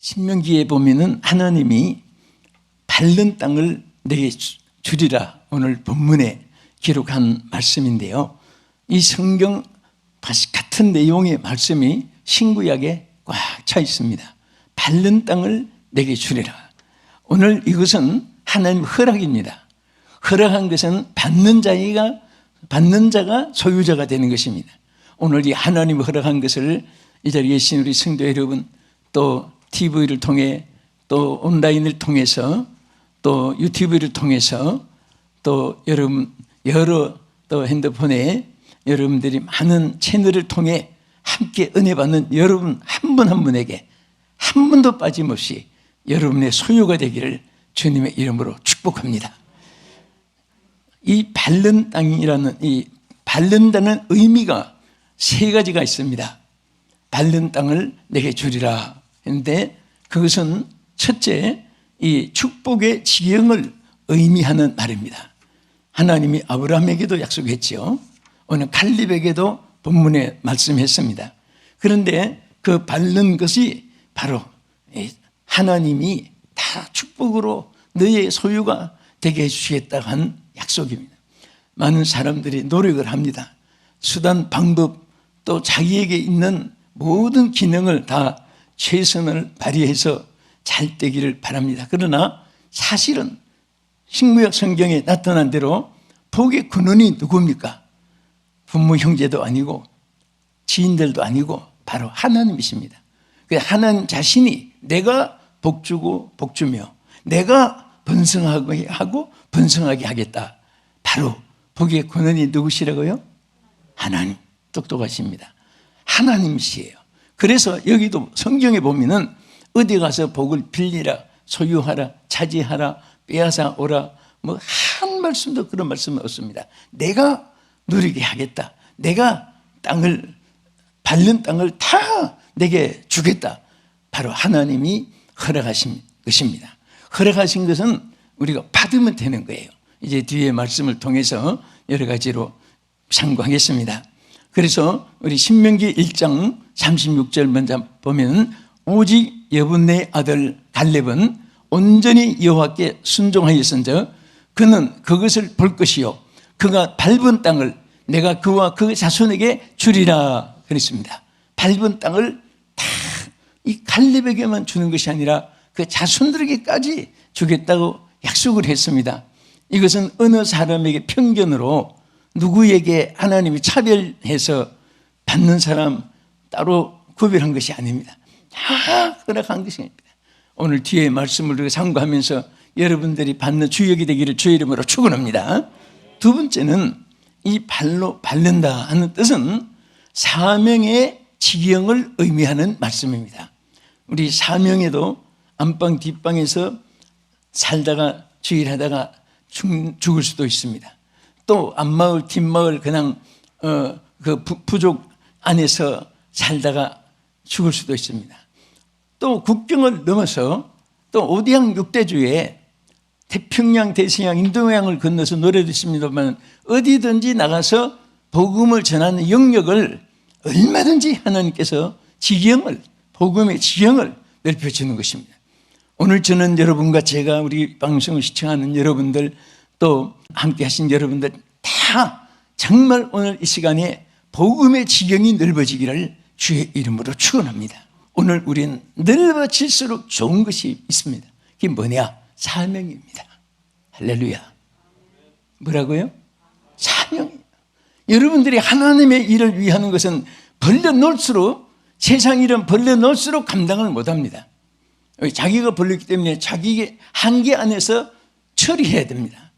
신명기에 보면은 하나님이 밟는 땅을 내게 주리라 오늘 본문에 기록한 말씀인데요. 이 성경 같은 내용의 말씀이 신구약에 꽉 차 있습니다. 밟는 땅을 내게 주리라. 오늘 이것은 하나님 허락입니다. 허락한 것은 받는 자가 소유자가 되는 것입니다. 오늘 이 하나님 허락한 것을 이 자리에 계신 우리 성도 여러분, 또 TV를 통해, 또 온라인을 통해서, 또 유튜브를 통해서, 또 여러분 여러 또 핸드폰에 여러분들이 많은 채널을 통해 함께 은혜 받는 여러분 한 분 한 분에게 한 분도 빠짐없이 여러분의 소유가 되기를 주님의 이름으로 축복합니다. 이 밟는 땅이라는 이 밟는다는 의미가 세 가지가 있습니다. 밟는 땅을 내게 주리라 했는데 그것은 첫째, 이 축복의 지경을 의미하는 말입니다. 하나님이 아브라함에게도 약속했죠. 오늘 갈렙에게도 본문에 말씀했습니다. 그런데 그 밟는 것이 바로 하나님이 다 축복으로 너의 소유가 되게 해주시겠다고 한 약속입니다. 많은 사람들이 노력을 합니다. 수단, 방법, 또 자기에게 있는 모든 기능을 다 최선을 발휘해서 잘 되기를 바랍니다. 그러나 사실은 신구약 성경에 나타난 대로 복의 근원이 누굽니까? 부모 형제도 아니고 지인들도 아니고 바로 하나님이십니다. 하나님 자신이 내가 복주고 복주며 내가 번성하게 하고 번성하게 하겠다. 바로 복의 근원이 누구시라고요? 하나님. 똑똑하십니다. 하나님이시에요. 그래서 여기도 성경에 보면은 어디 가서 복을 빌리라, 소유하라, 차지하라, 빼앗아 오라, 뭐 한 말씀도 그런 말씀은 없습니다. 내가 누리게 하겠다. 내가 밟는 땅을 다 내게 주겠다. 바로 하나님이 허락하신 것입니다. 허락하신 것은 우리가 받으면 되는 거예요. 이제 뒤에 말씀을 통해서 여러 가지로 상고하겠습니다. 그래서 우리 신명기 1장 36절 먼저 보면 오직 여분네 아들 갈렙은 온전히 여호와께 순종하였은즉 그는 그것을 볼 것이요 그가 밟은 땅을 내가 그와 그 자손에게 주리라 그랬습니다. 밟은 땅을 다 이 갈렙에게만 주는 것이 아니라 그 자손들에게까지 주겠다고 약속을 했습니다. 이것은 어느 사람에게 편견으로 누구에게 하나님이 차별해서 받는 사람 따로 구별한 것이 아닙니다. 다 허락한 것입니다. 오늘 뒤에 말씀을 우리가 상고하면서 여러분들이 받는 주역이 되기를 주의 이름으로 축원합니다. 두 번째는 이 발로 밟는다 하는 뜻은 사명의 지경을 의미하는 말씀입니다. 우리 사명에도 안방 뒷방에서 살다가 주일하다가 죽을 수도 있습니다. 또 앞마을 뒷마을 그냥 그 부족 안에서 살다가 죽을 수도 있습니다. 또 국경을 넘어서 또 오디양 6대주에 태평양, 대서양, 인도양을 건너서 노래도 있습니다만 어디든지 나가서 복음을 전하는 영역을 얼마든지 하나님께서 복음의 지경을 넓혀주는 것입니다. 오늘 저는 여러분과 제가 우리 방송을 시청하는 여러분들 또 함께 하신 여러분들 다 정말 오늘 이 시간에 복음의 지경이 넓어지기를 주의 이름으로 축원합니다. 오늘 우리는 넓어질수록 좋은 것이 있습니다. 그게 뭐냐? 사명입니다. 할렐루야. 뭐라고요? 사명이에요. 여러분들이 하나님의 일을 위하는 것은 벌려놓을수록 세상 일은 벌려놓을수록 감당을 못합니다. 자기가 벌렸기 때문에 자기의 한계 안에서 처리해야 됩니다.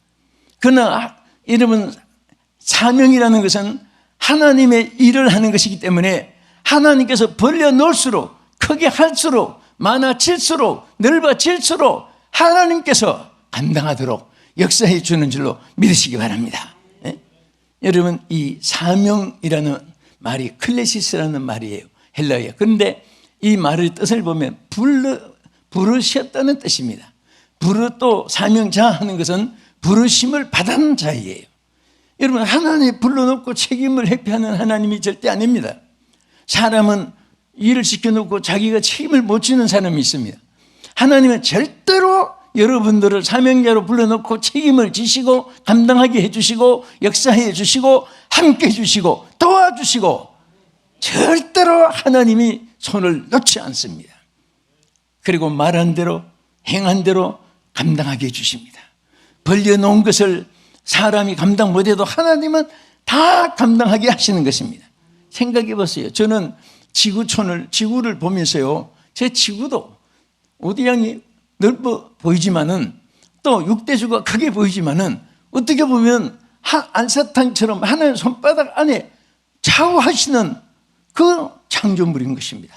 그러나 여러분 사명이라는 것은 하나님의 일을 하는 것이기 때문에 하나님께서 벌려놓을수록 크게 할수록 많아질수록 넓어질수록 하나님께서 감당하도록 역사해 주는 줄로 믿으시기 바랍니다. 예? 여러분 이 사명이라는 말이 클레시스라는 말이에요. 헬라어예요. 그런데 이 말의 뜻을 보면 부르셨다는 뜻입니다. 또 사명자 하는 것은 부르심을 받은 자이에요. 여러분 하나님 불러놓고 책임을 회피하는 하나님이 절대 아닙니다. 사람은 일을 시켜놓고 자기가 책임을 못 지는 사람이 있습니다. 하나님은 절대로 여러분들을 사명자로 불러놓고 책임을 지시고 감당하게 해주시고 역사해 주시고 함께 해주시고 도와주시고 절대로 하나님이 손을 놓지 않습니다. 그리고 말한 대로 행한 대로 감당하게 해주십니다. 벌려놓은 것을 사람이 감당 못해도 하나님은 다 감당하게 하시는 것입니다. 생각해 보세요. 저는 지구를 보면서요, 제 지구도 오디양이 넓어 보이지만은 또 육대주가 크게 보이지만은 어떻게 보면 알사탕처럼 하나의 손바닥 안에 좌우하시는 그 창조물인 것입니다.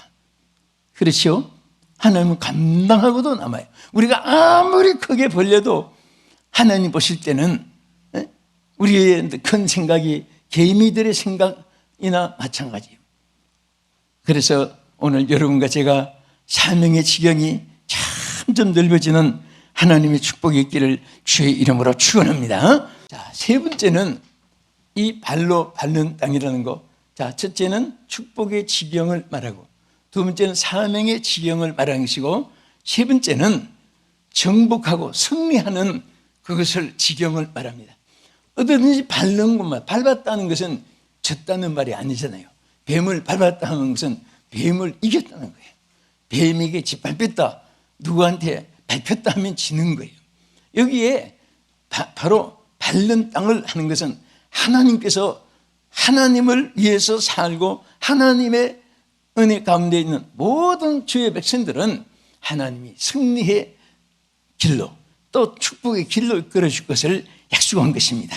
그렇죠? 하나님은 감당하고도 남아요. 우리가 아무리 크게 벌려도 하나님 보실 때는 우리의 큰 생각이 개미들의 생각이나 마찬가지예요. 그래서 오늘 여러분과 제가 사명의 지경이 점점 넓어지는 하나님의 축복이 있기를 주의 이름으로 축원합니다. 자, 세 번째는 이 발로 밟는 땅이라는 거. 자, 첫째는 축복의 지경을 말하고, 두 번째는 사명의 지경을 말하는 것이고, 세 번째는 정복하고 승리하는 그것을 지경을 말합니다. 어디든지 밟는 것만, 밟았다는 것은 졌다는 말이 아니잖아요. 뱀을 밟았다는 것은 뱀을 이겼다는 거예요. 뱀에게 짓밟혔다, 누구한테 밟혔다 하면 지는 거예요. 여기에 바로 밟는 땅을 하는 것은 하나님께서 하나님을 위해서 살고 하나님의 은혜 가운데 있는 모든 주의 백성들은 하나님이 승리의 길로 또 축복의 길로 이끌어 줄 것을 약속한 것입니다.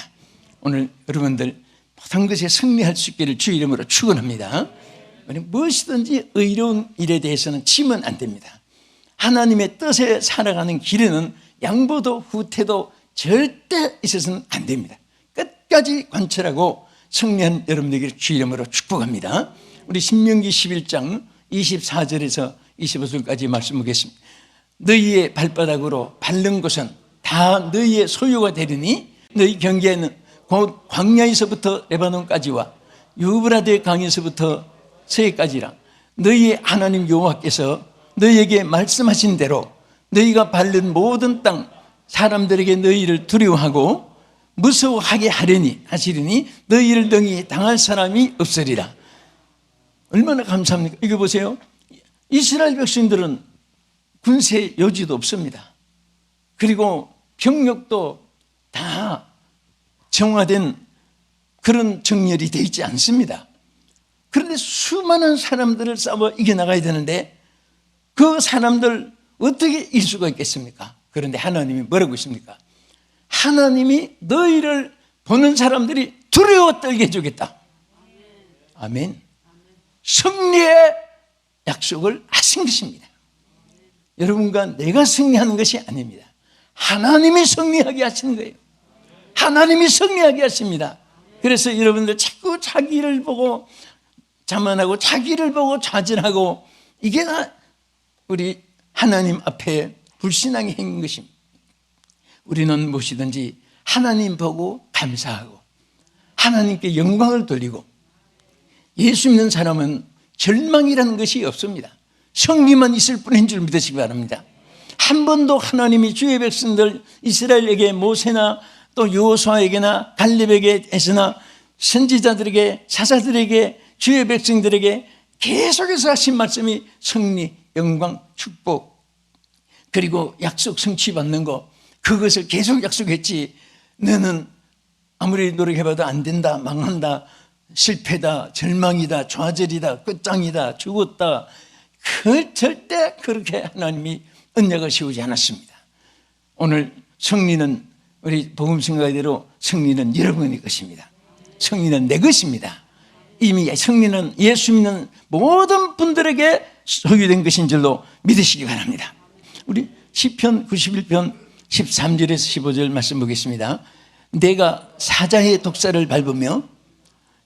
오늘 여러분들 모든 것에 승리할 수 있기를 주의 이름으로 축원합니다. 무엇이든지 의로운 일에 대해서는 지면 안 됩니다. 하나님의 뜻에 살아가는 길에는 양보도 후퇴도 절대 있어서는 안 됩니다. 끝까지 관철하고 승리한 여러분들에게 주의 이름으로 축복합니다. 우리 신명기 11장 24절에서 25절까지 말씀 보겠습니다. 너희의 발바닥으로 밟는 곳은 다 너희의 소유가 되리니 너희 경계에는 곧 광야에서부터 레바논까지와 유브라데 강에서부터 서해까지라. 너희의 하나님 여호와께서 너희에게 말씀하신 대로 너희가 밟는 모든 땅 사람들에게 너희를 두려워하고 무서워하게 하시리니 너희를 등이 당할 사람이 없으리라. 얼마나 감사합니까? 이거 보세요. 이스라엘 백성들은 군세 여지도 없습니다. 그리고 병력도 다 정화된 그런 정렬이 되어 있지 않습니다. 그런데 수많은 사람들을 싸워 이겨나가야 되는데 그 사람들 어떻게 이길 수가 있겠습니까? 그런데 하나님이 뭐라고 했습니까? 하나님이 너희를 보는 사람들이 두려워 떨게 해주겠다. 아멘. 승리의 약속을 하신 것입니다. 여러분과 내가 승리하는 것이 아닙니다. 하나님이 승리하게 하시는 거예요. 하나님이 승리하게 하십니다. 그래서 여러분들 자꾸 자기를 보고 자만하고 자기를 보고 좌절하고 이게 다 우리 하나님 앞에 불신앙의 행인 것입니다. 우리는 무엇이든지 하나님 보고 감사하고 하나님께 영광을 돌리고 예수 믿는 사람은 절망이라는 것이 없습니다. 승리만 있을 뿐인 줄 믿으시기 바랍니다. 한 번도 하나님이 주의 백성들 이스라엘에게 모세나 또 여호수아에게나 갈렙에게나 선지자들에게 사사들에게 주의 백성들에게 계속해서 하신 말씀이 승리, 영광, 축복 그리고 약속 성취받는 거 그것을 계속 약속했지. 너는 아무리 노력해봐도 안 된다, 망한다, 실패다, 절망이다, 좌절이다, 끝장이다, 죽었다. 그 절대 그렇게 하나님이 언약을 세우지 않았습니다. 오늘 승리는 우리 복음 생각대로 승리는 여러분의 것입니다. 승리는 내 것입니다. 이미 승리는 예수 믿는 모든 분들에게 소유된 것인 줄로 믿으시기 바랍니다. 우리 시편 91편 13절에서 15절 말씀 보겠습니다. 내가 사자의 독사를 밟으며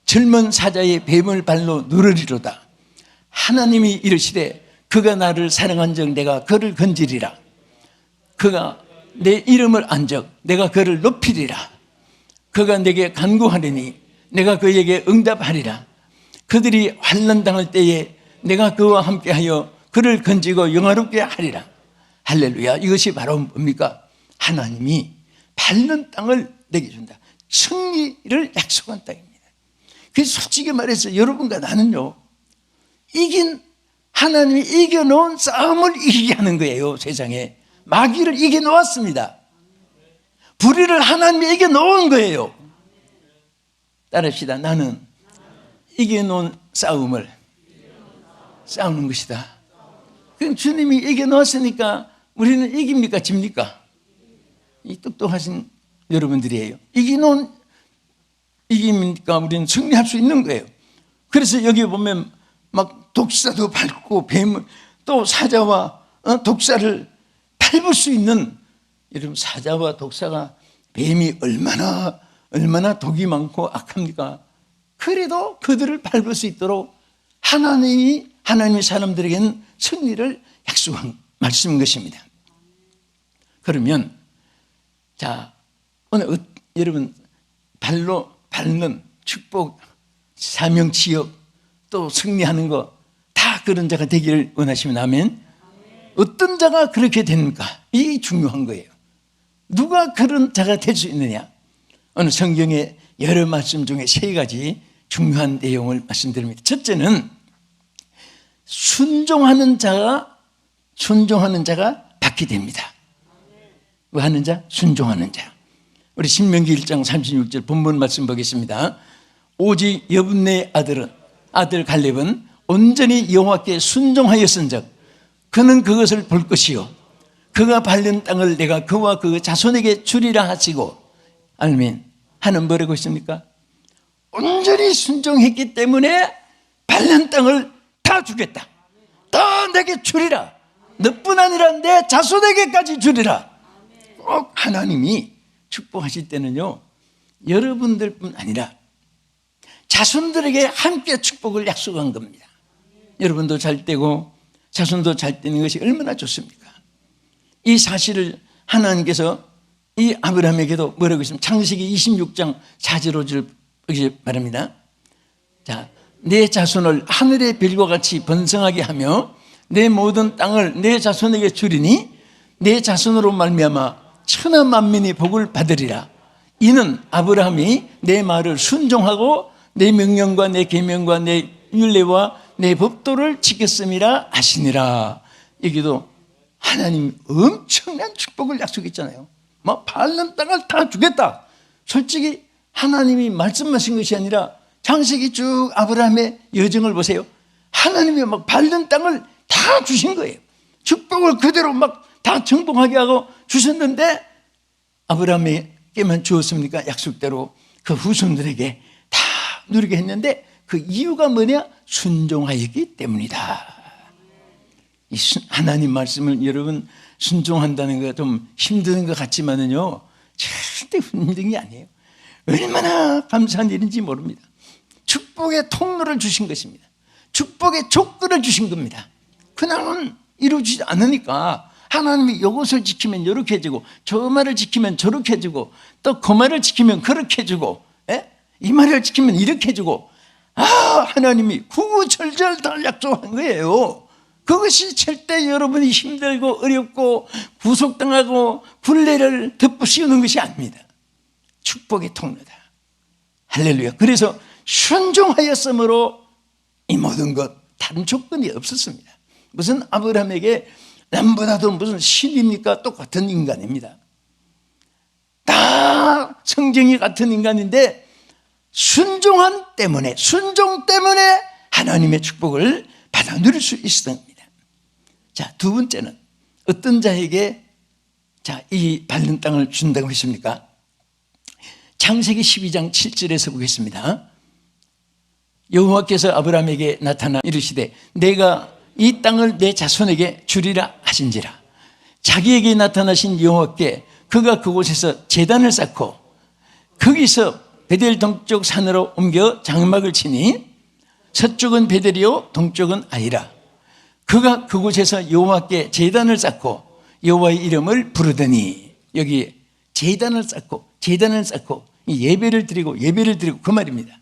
젊은 사자의 뱀을 발로 누르리로다. 하나님이 이르시되 그가 나를 사랑한 적 내가 그를 건지리라. 그가 내 이름을 안 적 내가 그를 높이리라. 그가 내게 간구하리니 내가 그에게 응답하리라. 그들이 환난 당할 때에 내가 그와 함께하여 그를 건지고 영화롭게 하리라. 할렐루야. 이것이 바로 뭡니까? 하나님이 밟는 땅을 내게 준다. 승리를 약속한 땅입니다. 그래서 솔직히 말해서 여러분과 나는요, 하나님이 이겨놓은 싸움을 이기게 하는 거예요. 세상에 마귀를 이겨놓았습니다. 불의를 하나님이 이겨놓은 거예요. 따릅시다. 나는 이겨놓은 싸움을 싸우는 것이다. 그럼 주님이 이겨놓았으니까 우리는 이깁니까? 집니까? 이 똑똑하신 여러분들이에요. 이기니까 우리는 승리할 수 있는 거예요. 그래서 여기 보면 막 독사도 밟고 뱀을 또 사자와 독사를 밟을 수 있는, 여러분 사자와 독사가 뱀이 얼마나 독이 많고 악합니까? 그래도 그들을 밟을 수 있도록 하나님이 사람들에게는 승리를 약속한 말씀인 것입니다. 그러면 자, 오늘 여러분 발로 밟는 축복, 사명, 지역, 또 승리하는 거 다 그런 자가 되기를 원하시면 아멘. 어떤 자가 그렇게 됩니까? 이게 중요한 거예요. 누가 그런 자가 될 수 있느냐? 오늘 성경의 여러 말씀 중에 세 가지 중요한 내용을 말씀드립니다. 첫째는 순종하는 자가 받게 됩니다. 뭐 하는 자? 순종하는 자. 우리 신명기 1장 36절 본문 말씀 보겠습니다. 오직 여분네 아들 갈렙은 온전히 여호와께 순종하였은즉 그는 그것을 볼 것이요 그가 밟는 땅을 내가 그와 그 자손에게 주리라 하시고, 아멘. 하는 뭐라고 했습니까? 온전히 순종했기 때문에 밟는 땅을 다 주겠다. 다 내게 주리라. 너뿐 아니라 내 자손에게까지 주리라. 꼭 하나님이 축복하실 때는요, 여러분들뿐 아니라 자손들에게 함께 축복을 약속한 겁니다. 여러분도 잘 되고 자손도 잘 되는 것이 얼마나 좋습니까? 이 사실을 하나님께서 이 아브라함에게도 뭐라고 했습니까? 창세기 26장 4절 5절 말합니다. 자, 내 자손을 하늘의 별과 같이 번성하게 하며 내 모든 땅을 내 자손에게 주리니 내 자손으로 말미암아 천하 만민이 복을 받으리라. 이는 아브라함이 내 말을 순종하고 내 명령과 내 계명과 내 율례와 내 법도를 지켰음이라 하시니라. 여기도 하나님 엄청난 축복을 약속했잖아요. 막 밟는 땅을 다 주겠다. 솔직히 하나님이 말씀하신 것이 아니라 창세기 쭉 아브라함의 여정을 보세요. 하나님이 막 밟는 땅을 다 주신 거예요. 축복을 그대로 막 다 정복하게 하고 주셨는데 아브라함에게만 주었습니까? 약속대로 그 후손들에게 다 누리게 했는데 그 이유가 뭐냐? 순종하였기 때문이다. 이 하나님 말씀을 여러분 순종한다는 거 좀 힘든 것 같지만은요, 절대 힘든 게 아니에요. 얼마나 감사한 일인지 모릅니다. 축복의 통로를 주신 것입니다. 축복의 조건을 주신 겁니다. 그냥은 이루어지지 않으니까 하나님이 이것을 지키면 이렇게 해주고 저 말을 지키면 저렇게 해주고 또 그 말을 지키면 그렇게 해주고 이 말을 지키면 이렇게 해주고 하나님이 구구절절 다 약속한 거예요. 그것이 절대 여러분이 힘들고 어렵고 구속당하고 굴레를 덮으시는 것이 아닙니다. 축복의 통로다. 할렐루야. 그래서 순종하였으므로 이 모든 것 다른 조건이 없었습니다. 무슨 아브라함에게 남보다도 무슨 신입니까? 똑같은 인간입니다. 다 성정이 같은 인간인데 순종 때문에 하나님의 축복을 받아 누릴 수 있었던 겁니다. 자, 두 번째는 어떤 자에게 이 밟는 땅을 준다고 했습니까? 창세기 12장 7절에서 보겠습니다. 여호와께서 아브라함에게 나타나 이르시되 내가 이 땅을 내 자손에게 주리라 하신지라. 자기에게 나타나신 여호와께 그가 그곳에서 제단을 쌓고 거기서 베델 동쪽 산으로 옮겨 장막을 치니 서쪽은 베델이요 동쪽은 아이라. 그가 그곳에서 여호와께 제단을 쌓고 여호와의 이름을 부르더니, 여기 제단을 쌓고 예배를 드리고 그 말입니다.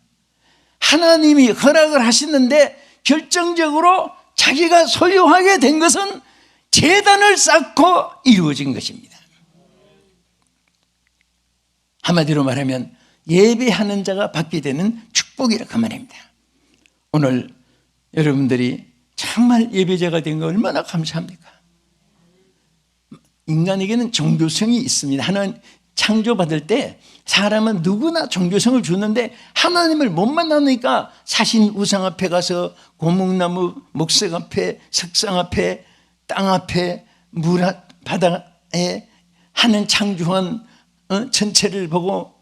하나님이 허락을 하시는데 결정적으로 자기가 소유하게 된 것은 제단을 쌓고 이루어진 것입니다. 한마디로 말하면 예배하는 자가 받게 되는 축복이라고 그 말입니다. 오늘 여러분들이 정말 예배자가 된 거 얼마나 감사합니까? 인간에게는 종교성이 있습니다. 하나님 창조받을 때 사람은 누구나 종교성을 주는데 하나님을 못 만나니까 사신 우상 앞에 가서 고목나무 목석 앞에 석상 앞에 땅 앞에 물 바다에 하는 창조한 전체를 보고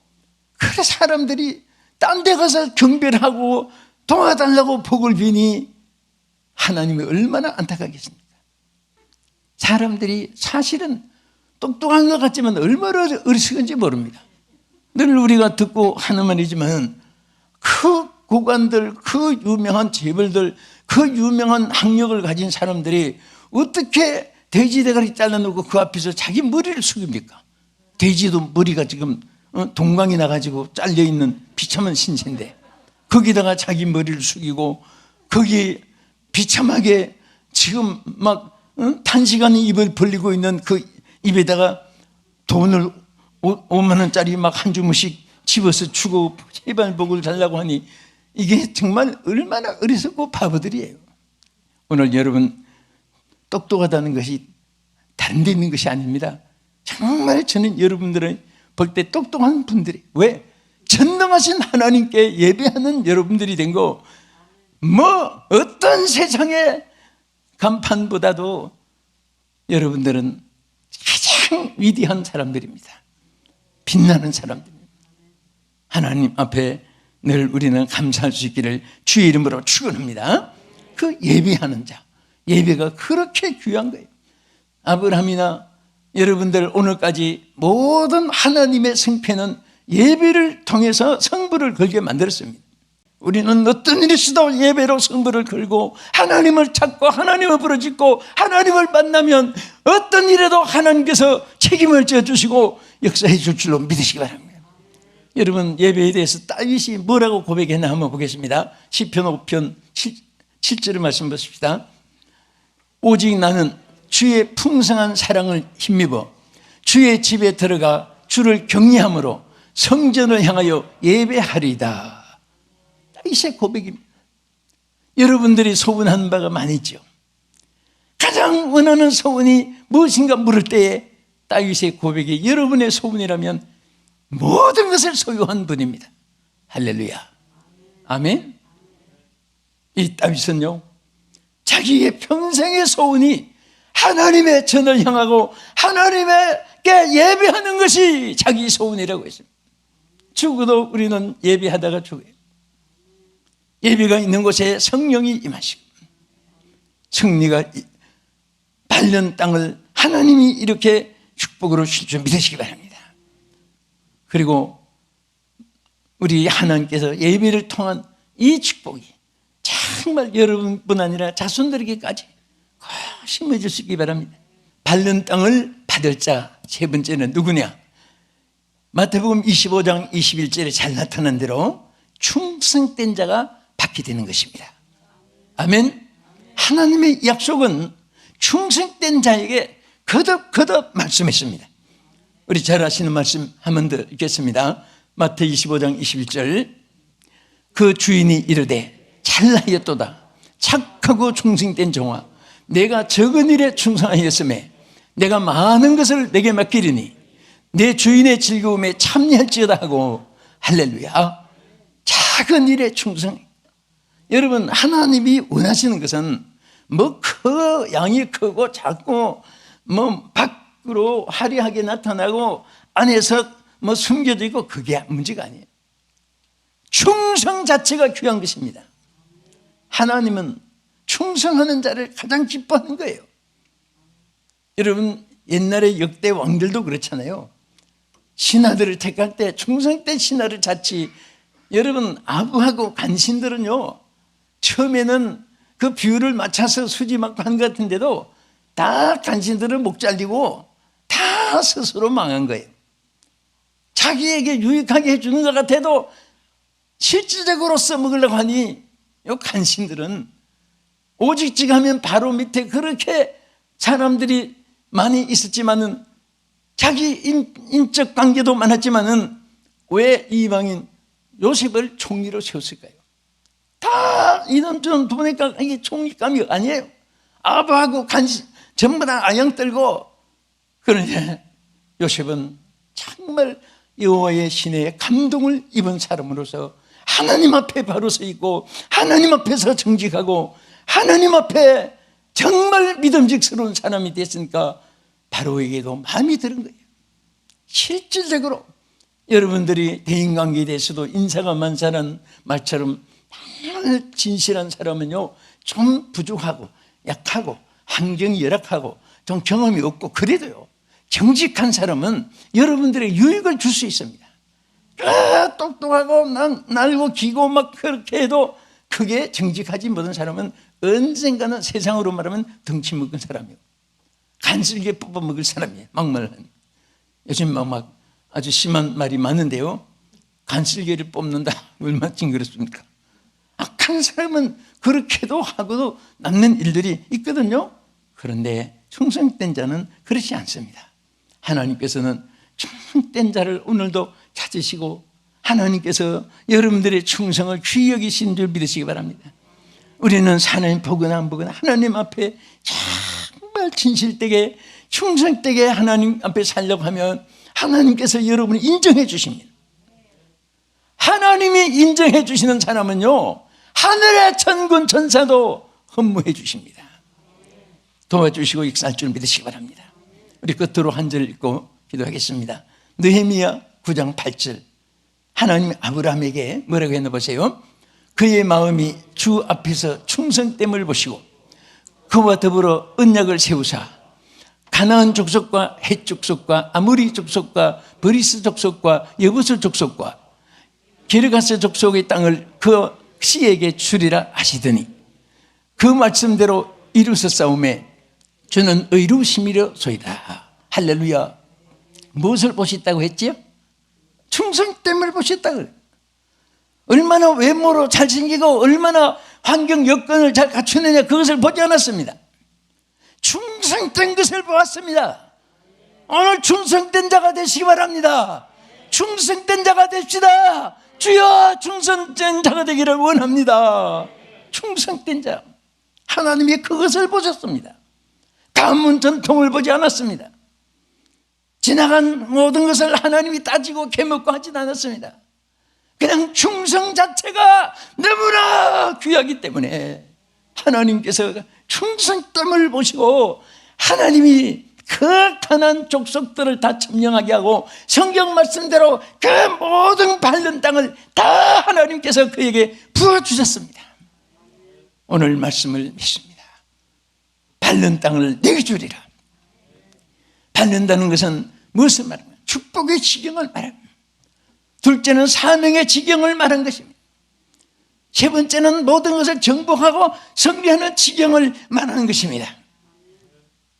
그래 사람들이 딴 데 가서 경배를 하고 도와달라고 복을 비니 하나님이 얼마나 안타깝겠습니까? 사람들이 사실은 똑똑한 것 같지만 얼마나 어리석은지 모릅니다. 늘 우리가 듣고 하는 말이지만 그 고관들, 그 유명한 재벌들, 그 유명한 학력을 가진 사람들이 어떻게 돼지 대가리 잘라놓고 그 앞에서 자기 머리를 숙입니까? 돼지도 머리가 지금 동광이 나가지고 잘려있는 비참한 신세인데 거기다가 자기 머리를 숙이고 거기 비참하게 지금 막 단시간에 입을 벌리고 있는 그 입에다가 돈을 5만 원짜리 막 한 주머씩 집어서 주고 제발 복을 달라고 하니 이게 정말 얼마나 어리석고 바보들이에요. 오늘 여러분 똑똑하다는 것이 다른 데 있는 것이 아닙니다. 정말 저는 여러분들을 볼 때 똑똑한 분들이 왜? 전능하신 하나님께 예배하는 여러분들이 된 거 뭐 어떤 세상의 간판보다도 여러분들은 가장 위대한 사람들입니다. 빛나는 사람들입니다. 하나님 앞에 늘 우리는 감사할 수 있기를 주의 이름으로 축원합니다. 그 예배하는 자, 예배가 그렇게 귀한 거예요. 아브라함이나 여러분들 오늘까지 모든 하나님의 성패는 예배를 통해서 성부를 걸게 만들었습니다. 우리는 어떤 일이 있어도 예배로 성부를 걸고 하나님을 찾고 하나님을 부르짖고 하나님을 만나면 어떤 일에도 하나님께서 책임을 져주시고 역사해 줄 줄로 믿으시기 바랍니다. 여러분 예배에 대해서 다윗이 뭐라고 고백했나 한번 보겠습니다. 시편 5편 7절의 말씀 보십시다. 오직 나는 주의 풍성한 사랑을 힘입어 주의 집에 들어가 주를 경외함으로 성전을 향하여 예배하리이다. 다윗의 고백입니다. 여러분들이 소원하는 바가 많이 있죠. 가장 원하는 소원이 무엇인가 물을 때에 다윗의 고백이 여러분의 소원이라면 모든 것을 소유한 분입니다. 할렐루야. 아멘. 이 다윗은요 자기의 평생의 소원이 하나님의 전을 향하고 하나님께 예배하는 것이 자기 소원이라고 했습니다. 죽어도 우리는 예배하다가 죽어요. 예배가 있는 곳에 성령이 임하시고 승리가 밟는 땅을 하나님이 이렇게 축복으로 줄 줄 믿으시기 바랍니다. 그리고 우리 하나님께서 예배를 통한 이 축복이 정말 여러분뿐 아니라 자손들에게까지 심어질 수 있기 바랍니다. 밟는 땅을 받을 자 세 번째는 누구냐? 마태복음 25장 21절에 잘 나타난 대로 충성된 자가 받게 되는 것입니다. 아멘. 하나님의 약속은 충성된 자에게 거듭 말씀했습니다. 우리 잘 아시는 말씀 한 번 더 읽겠습니다. 마태 25장 21절 그 주인이 이르되 잘하였도다 착하고 충성된 종아 내가 적은 일에 충성하였음에 내가 많은 것을 내게 맡기리니 내 주인의 즐거움에 참여할지어다 하고 할렐루야. 작은 일에 충성. 여러분 하나님이 원하시는 것은 뭐 양이 크고 작고 뭐 밖으로 화려하게 나타나고 안에서 뭐 숨겨져 있고 그게 문제가 아니에요. 충성 자체가 귀한 것입니다. 하나님은 충성하는 자를 가장 기뻐하는 거예요. 여러분 옛날에 역대 왕들도 그렇잖아요. 신하들을 택할 때 충성된 신하를 찾지. 여러분 아부하고 간신들은요 처음에는 그 비율을 맞춰서 수지 맞고 한 것 같은데도 다 간신들은 목 잘리고 다 스스로 망한 거예요. 자기에게 유익하게 해주는 것 같아도 실질적으로 써먹으려고 하니 이 간신들은 오직직하면 바로 밑에 그렇게 사람들이 많이 있었지만은 자기 인적 관계도 많았지만은 왜 이방인 요셉을 총리로 세웠을까요? 다 이런저런 보니까 이게 총리감이 아니에요. 아부하고 전부 다 아양 떨고. 그러니 요셉은 정말 여호와의 신의 감동을 입은 사람으로서 하나님 앞에 바로 서 있고 하나님 앞에서 정직하고 하나님 앞에 정말 믿음직스러운 사람이 됐으니까 바로에게도 마음이 드는 거예요. 실질적으로 여러분들이 대인관계에 대해서도 인사가 만사라는 말처럼 정말 진실한 사람은요, 좀 부족하고 약하고 환경이 열악하고 좀 경험이 없고 그래도요, 정직한 사람은 여러분들에게 유익을 줄 수 있습니다. 똑똑하고 날고 기고 막 그렇게 해도 그게 정직하지 못한 사람은 언젠가는 세상으로 말하면 덩치 먹은 사람이에요. 간슬게 뽑아먹을 사람이에요. 막말은. 요즘 막 아주 심한 말이 많은데요, 간슬개를 뽑는다 얼마나 징그럽습니까? 악한 사람은 그렇게도 하고도 남는 일들이 있거든요. 그런데 충성된 자는 그렇지 않습니다. 하나님께서는 충성된 자를 오늘도 찾으시고 하나님께서 여러분들의 충성을 귀히 여기신 줄 믿으시기 바랍니다. 우리는 하나님 보거나 안 보거나 하나님 앞에 정말 진실되게 충성되게 하나님 앞에 살려고 하면 하나님께서 여러분을 인정해 주십니다. 하나님이 인정해 주시는 사람은요, 하늘의 천군 천사도 헌무해 주십니다. 도와주시고 익살 줄 믿으시기 바랍니다. 우리 끝으로 한 절 읽고 기도하겠습니다. 느헤미야 9장 8절. 하나님이 아브라함에게 뭐라고 했나 보세요. 그의 마음이 주 앞에서 충성됨을 보시고 그와 더불어 언약을 세우사 가나안 족속과 헷 족속과 아모리 족속과 브리스 족속과 여부스 족속과 기르가스 족속의 땅을 그 씨에게 주리라 하시더니 그 말씀대로 이루셨사오매 주는 의로우심이로소이다. 할렐루야. 무엇을 보셨다고 했지요? 충성됨을 보셨다고. 얼마나 외모로 잘생기고 얼마나 환경 여건을 잘 갖추느냐 그것을 보지 않았습니다. 충성된 것을 보았습니다. 오늘 충성된 자가 되시기 바랍니다. 충성된 자가 됩시다. 주여 충성된 자가 되기를 원합니다. 충성된 자. 하나님이 그것을 보셨습니다. 가문 전통을 보지 않았습니다. 지나간 모든 것을 하나님이 따지고 개먹고 하진 않았습니다. 그냥 충성 자체가 너무나 귀하기 때문에 하나님께서 충성됨을 보시고 하나님이 그 가나안 족속들을 다 점령하게 하고 성경 말씀대로 그 모든 밟는 땅을 다 하나님께서 그에게 부어주셨습니다. 오늘 말씀을 믿습니다. 밟는 땅을 내게 주리라. 밟는다는 것은 무엇을 말합니까? 축복의 지경을 말합니다. 둘째는 사명의 지경을 말한 것입니다. 세 번째는 모든 것을 정복하고 승리하는 지경을 말하는 것입니다.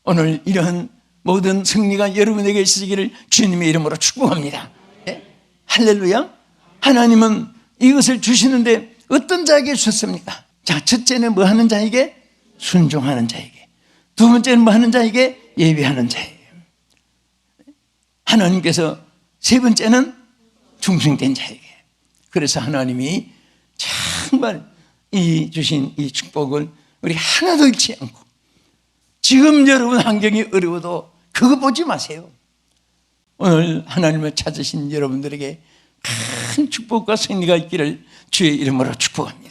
오늘 이러한 모든 승리가 여러분에게 있으시기를 주님의 이름으로 축복합니다. 네? 할렐루야. 하나님은 이것을 주시는데 어떤 자에게 주셨습니까? 자, 첫째는 뭐 하는 자에게? 순종하는 자에게. 두 번째는 뭐 하는 자에게? 예배하는 자에게. 하나님께서 세 번째는 충성된 자에게. 그래서 하나님이 정말 이 주신 이 축복을 우리 하나도 잃지 않고 지금 여러분 환경이 어려워도 그거 보지 마세요. 오늘 하나님을 찾으신 여러분들에게 큰 축복과 승리가 있기를 주의 이름으로 축복합니다.